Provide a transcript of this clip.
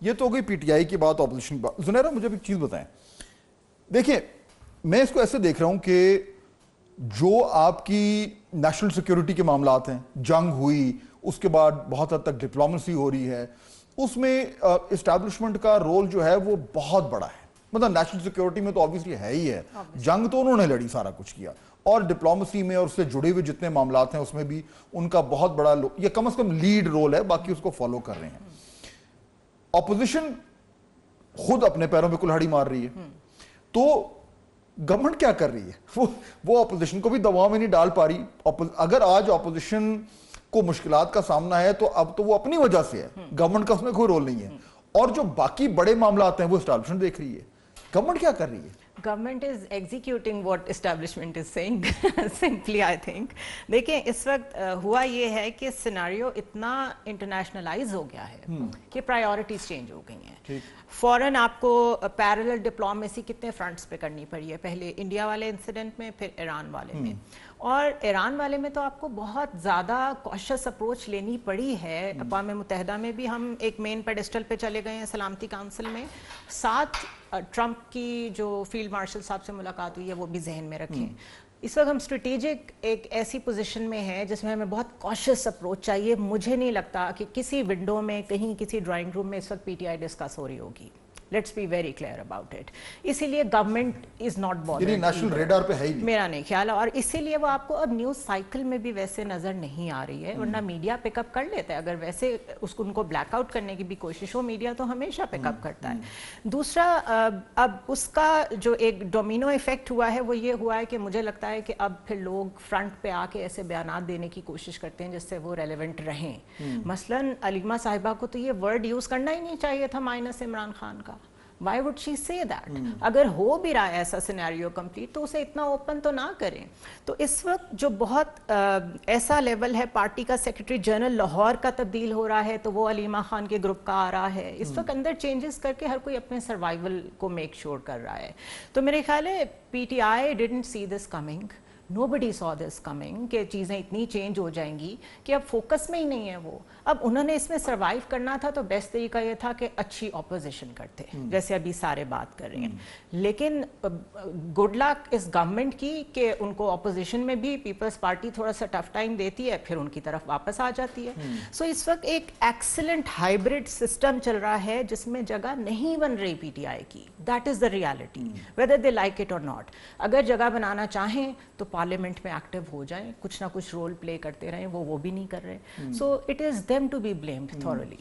یہ تو ہو گئی پی ٹی آئی کی بات, اپوزیشن کی بات. زنیرہ مجھے ایک چیز بتائیں, دیکھیں میں اس کو ایسے دیکھ رہا ہوں کہ جو آپ کی نیشنل سیکیورٹی کے معاملات ہیں, جنگ ہوئی, اس کے بعد بہت حد تک ڈپلومیسی ہو رہی ہے, اس میں اسٹیبلشمنٹ کا رول جو ہے وہ بہت بڑا ہے. مطلب نیشنل سیکیورٹی میں تو آبویسلی ہے ہی ہے, جنگ تو انہوں نے لڑی, سارا کچھ کیا, اور ڈپلومیسی میں اور اس سے جڑے ہوئے جتنے معاملات ہیں اس میں بھی ان کا بہت بڑا یہ کم از کم لیڈ رول ہے, باقی اس کو فالو کر رہے ہیں. اپوزیشن خود اپنے پیروں پہ کلہاڑی مار رہی ہے, تو گورنمنٹ کیا کر رہی ہے؟ وہ اپوزیشن کو بھی دباؤ میں نہیں ڈال پا رہی. اگر آج اپوزیشن کو مشکلات کا سامنا ہے تو اب تو وہ اپنی وجہ سے ہے, گورنمنٹ کا اس میں کوئی رول نہیں ہے. اور جو باقی بڑے معاملات ہیں وہ اسٹیبلشمنٹ دیکھ رہی ہے. گورنمنٹ کیا کر رہی ہے؟ Government is executing what establishment is saying simply I think. دیکھیں اس وقت ہوا یہ ہے کہ سیناریو اتنا انٹرنیشنلائز ہو گیا ہے کہ پرائیورٹیز چینج ہو گئی ہیں. فوراً آپ کو پیرلل ڈپلومیسی کتنے فرنٹس پہ کرنی پڑی ہے, پہلے انڈیا والے انسیڈنٹ میں, پھر ایران والے میں, اور ایران والے میں تو آپ کو بہت زیادہ کوشس اپروچ لینی پڑی ہے. اقوام متحدہ میں بھی ہم ایک مین پیڈسٹل پہ چلے گئے ہیں سلامتی کونسل میں, ساتھ ٹرمپ کی جو فیلڈ مارشل صاحب سے ملاقات ہوئی ہے وہ بھی ذہن میں رکھیں. اس وقت ہم اسٹریٹیجک ایک ایسی پوزیشن میں ہیں جس میں ہمیں بہت کوشس اپروچ چاہیے. مجھے نہیں لگتا کہ کسی ونڈو میں کہیں کسی ڈرائنگ روم میں اس وقت پی ٹی آئی ڈسکس ہو رہی ہوگی. Let's be very clear about it. اسی لیے government is not bothered, national radar پہ ہے ہی نہیں, میرا نہیں خیال ہے, اور اسی لیے وہ آپ کو اب نیوز سائیکل میں بھی ویسے نظر نہیں آ رہی ہے. ورنہ میڈیا پک اپ کر لیتا ہے, اگر ویسے اس کو ان کو بلیک آؤٹ کرنے کی بھی کوشش ہو, میڈیا تو ہمیشہ پک اپ کرتا ہے. دوسرا اب اس کا جو ایک ڈومینو ایفیکٹ ہوا ہے وہ یہ ہوا ہے کہ مجھے لگتا ہے کہ اب پھر لوگ فرنٹ پہ آ کے ایسے بیانات دینے کی کوشش کرتے ہیں جس سے وہ ریلیونٹ رہیں. مثلاً علیمہ صاحبہ کو تو یہ ورڈ یوز کرنا ہی نہیں چاہیے تھا مائنس عمران خان کا. Why would she say that? اگر ہو بھی رہا ہے ایسا سینیریو کمپلیٹ تو اسے اتنا اوپن تو نہ کریں. تو اس وقت جو بہت ایسا لیول ہے, پارٹی کا سیکرٹری جنرل لاہور کا تبدیل ہو رہا ہے تو وہ علیمہ خان کے گروپ کا آ رہا ہے. اس وقت اندر چینجز کر کے ہر کوئی اپنے سروائیول کو میک شور کر رہا ہے. تو میرے خیال ہے P T I didn't see this coming, nobody saw this coming کہ چیزیں اتنی چینج ہو جائیں گی کہ اب فوکس میں ہی نہیں ہے وہ. اب انہوں نے اس میں سروائیو کرنا تھا تو بیسٹ طریقہ یہ تھا کہ اچھی اپوزیشن کرتے, جیسے ابھی سارے بات کر رہے ہیں. لیکن گڈ لک اس گورنمنٹ کی کہ ان کو اپوزیشن میں بھی پیپلز پارٹی تھوڑا سا ٹف ٹائم دیتی ہے, پھر ان کی طرف واپس آ جاتی ہے. سو اس وقت ایک ایکسلنٹ ہائیبرڈ سسٹم چل رہا ہے جس میں جگہ نہیں بن رہی پی ٹی آئی کی. That is the reality whether they like it اور ناٹ. اگر جگہ بنانا چاہیں تو پارلیمنٹ میں ایکٹیو ہو جائیں, کچھ نہ کچھ رول پلے کرتے رہیں, وہ بھی نہیں کر رہے. So it is them to be blamed thoroughly.